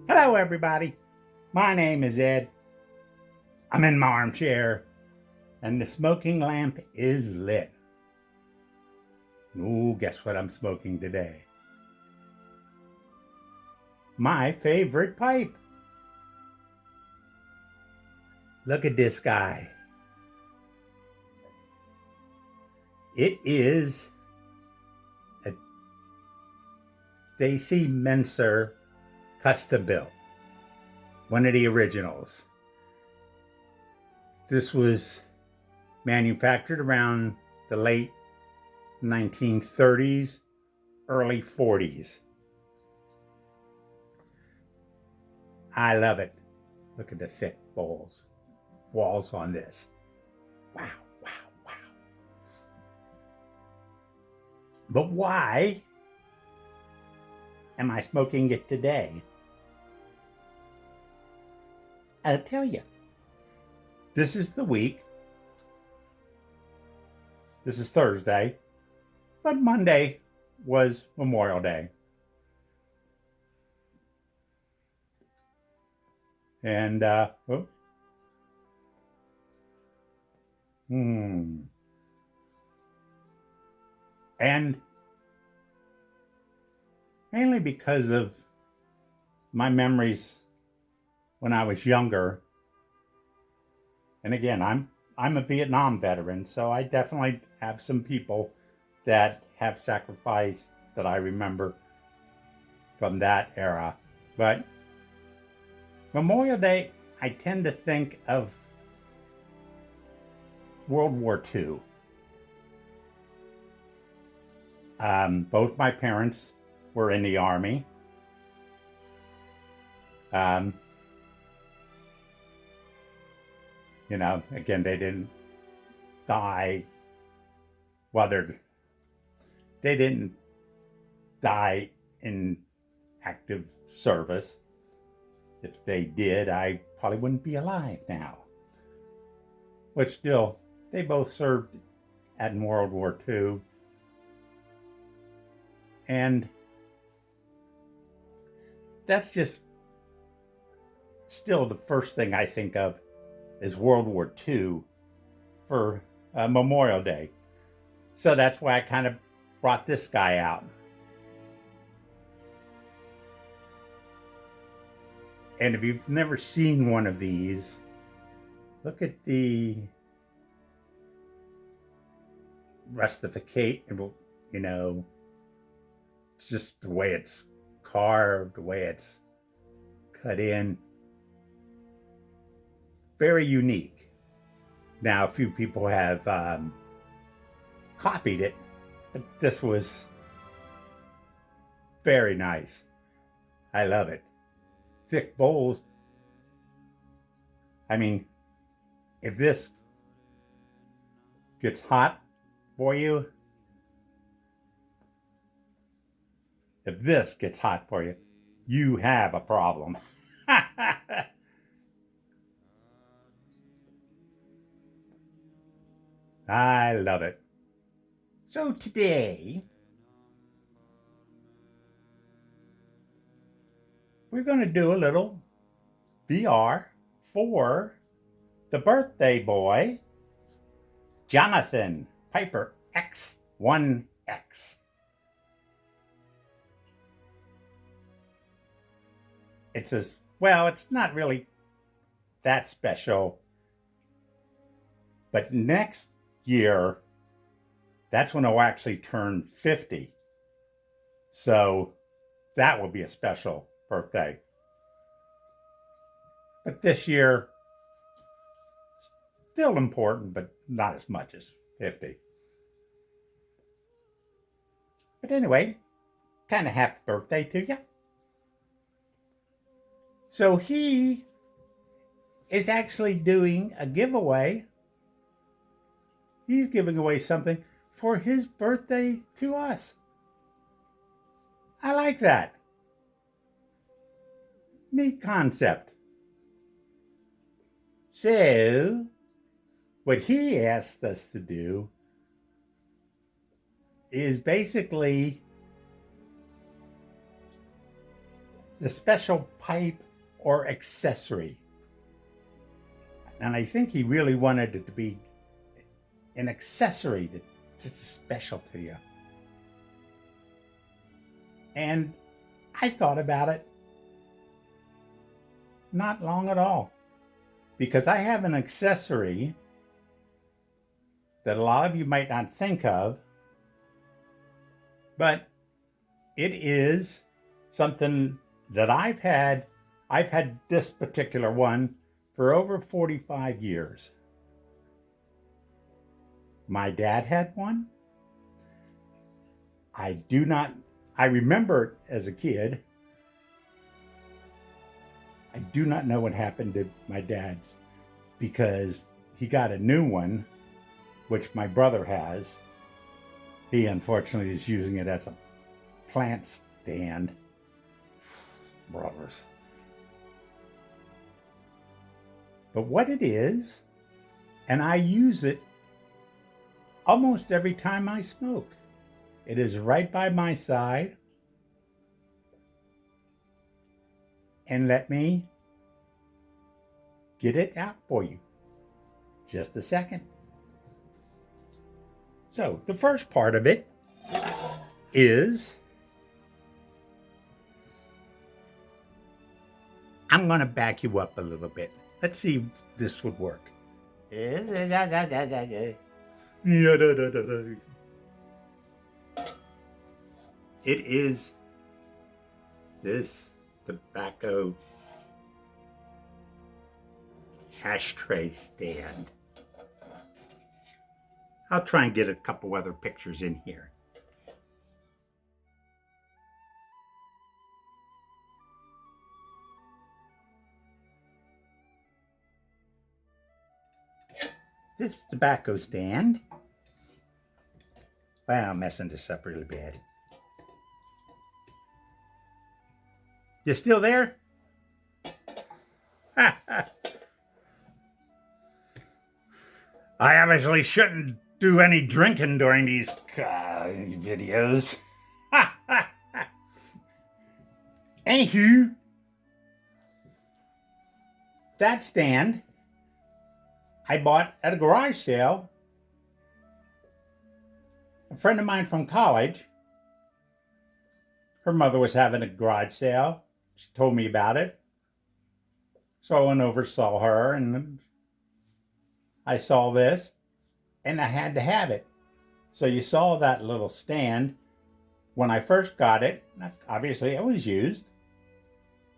Hello, everybody. My name is Ed. I'm in my armchair, and the smoking lamp is lit. Ooh, guess what I'm smoking today? My favorite pipe. Look at this guy. It is a Stacy Menser custom built. One of the originals. This was manufactured around the late 1930s, early 40s. I love it. Look at the thick walls on this. Wow, wow, wow. But why am I smoking it today? I'll tell you. This is the week. This is Thursday, but Monday was Memorial Day. And, And mainly because of my memories when I was younger. And again, I'm a Vietnam veteran, so I definitely have some people that have sacrificed that I remember from that era. But Memorial Day, I tend to think of World War II. Both my parents were in the Army. Again, they didn't die. Well, they didn't die in active service. If they did, I probably wouldn't be alive now. But still, they both served in World War II. And that's just still the first thing I think of is World War II for Memorial Day. So that's why I kind of brought this guy out. And if you've never seen one of these, look at the rustification, just the way it's carved, the way it's cut in. Very unique. Now, a few people have copied it, but this was very nice. I love it. Thick bowls. I mean, if this gets hot for you, you have a problem. I love it. So today, we're going to do a little VR for the birthday boy, Jonathon Piper X1X. It's not really that special, but next year, that's when I'll actually turn 50. So that will be a special birthday. But this year, still important, but not as much as 50. But anyway, kind of happy birthday to you. So he is actually doing a giveaway. He's giving away something for his birthday to us. I like that. Neat concept. So, what he asked us to do is basically the special pipe or accessory. And I think he really wanted it to be an accessory that's special to you. And I thought about it not long at all, because I have an accessory that a lot of you might not think of, but it is something that I've had this particular one for over 45 years. My dad had one. I remember it as a kid. I do not know what happened to my dad's, because he got a new one, which my brother has. He unfortunately is using it as a plant stand. Brothers. But what it is, and I use it almost every time I smoke. It is right by my side. And let me get it out for you. Just a second. So, the first part of it is I'm going to back you up a little bit. Let's see if this would work. It is this tobacco ashtray stand. I'll try and get a couple other pictures in here. This tobacco stand. Wow, I'm messing this up really bad. You still there? I obviously shouldn't do any drinking during these videos. Anywho, that stand I bought at a garage sale. A friend of mine from college, her mother was having a garage sale. She told me about it. So I went over, saw her, and I saw this, and I had to have it. So you saw that little stand. When I first got it, obviously it was used.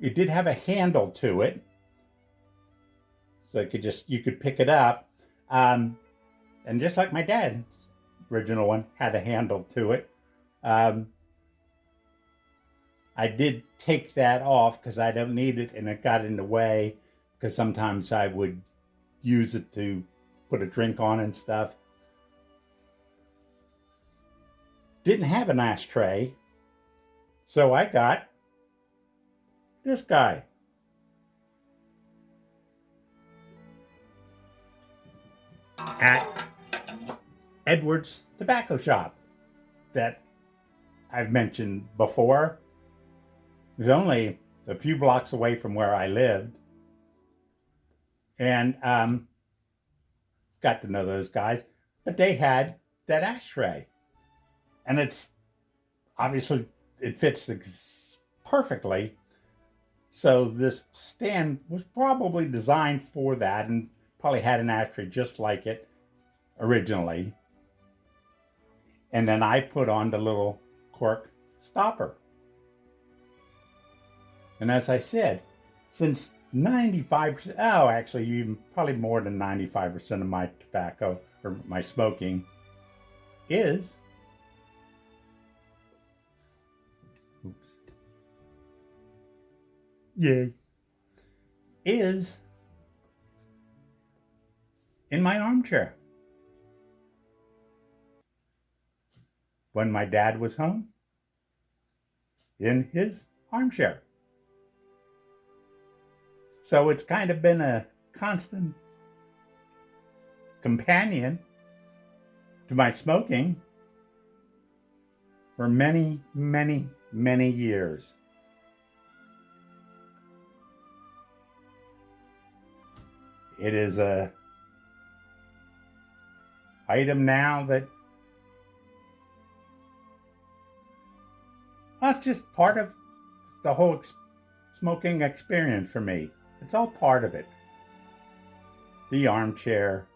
It did have a handle to it. So you could pick it up. And just like my dad's original one had a handle to it. I did take that off because I don't need it, and it got in the way because sometimes I would use it to put a drink on and stuff. Didn't have an ashtray, so I got this guy. At Edwards Tobacco Shop that I've mentioned before. It was only a few blocks away from where I lived. And got to know those guys. But they had that ashtray. And it's obviously, it fits perfectly. So this stand was probably designed for that and probably had an ashtray just like it originally. And then I put on the little cork stopper. And as I said, since 95%, actually even probably more than 95% of my tobacco or my smoking is, is in my armchair. When my dad was home, in his armchair. So it's kind of been a constant companion to my smoking for many, many, many years. It is a item now that, well, it's just part of the whole smoking experience for me. It's all part of it. The armchair,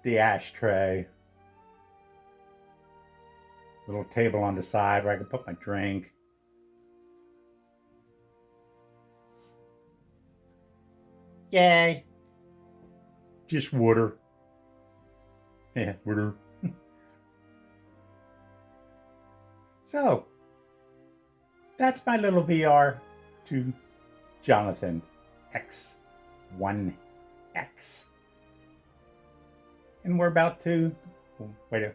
the ashtray, little table on the side where I can put my drink. Yay. Just water. Yeah, water. So, that's my little VR to Jonathon X1X. And we're about to, wait a,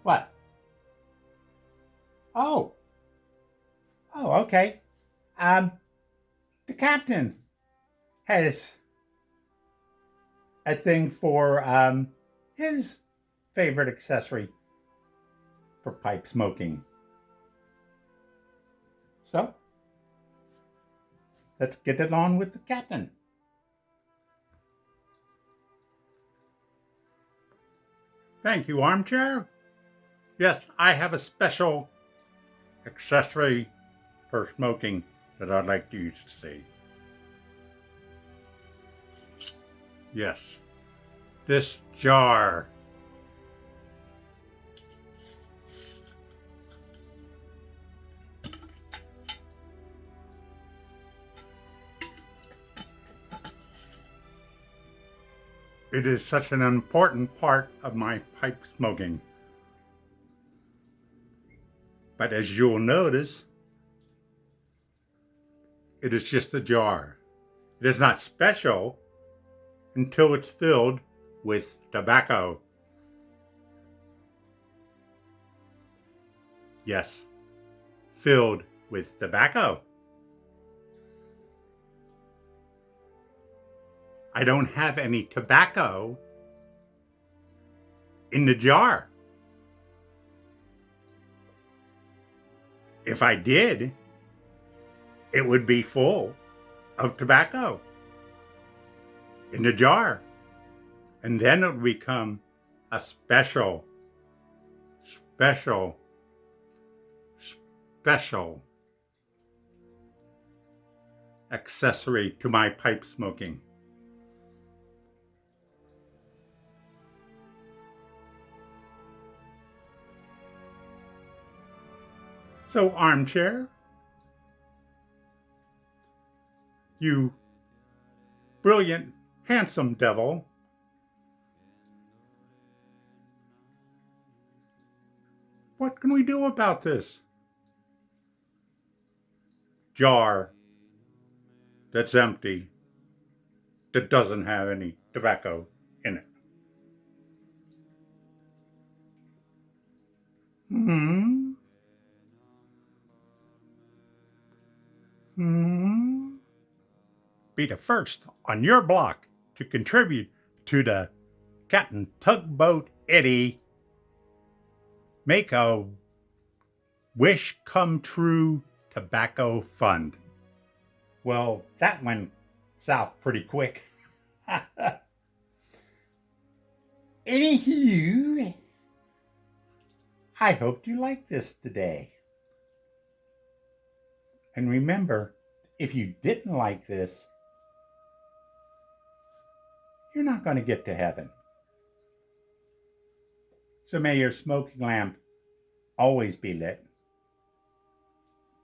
what? Oh, okay. The captain has a thing for his favorite accessory for pipe smoking. So, let's get it on with the captain. Thank you, armchair. Yes, I have a special accessory for smoking that I'd like you to see. Yes, this jar. It is such an important part of my pipe smoking. But as you'll notice, it is just a jar. It is not special until it's filled with tobacco. Yes, filled with tobacco. I don't have any tobacco in the jar. If I did, it would be full of tobacco in the jar. And then it would become a special accessory to my pipe smoking. So, armchair, you brilliant, handsome devil, what can we do about this jar that's empty, that doesn't have any tobacco in it? Be the first on your block to contribute to the Captain Tugboat Eddie Make a Wish Come True Tobacco Fund. Well, that went south pretty quick. Anywho, I hoped you liked this today. And remember, if you didn't like this, you're not going to get to heaven. So may your smoking lamp always be lit.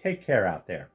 Take care out there.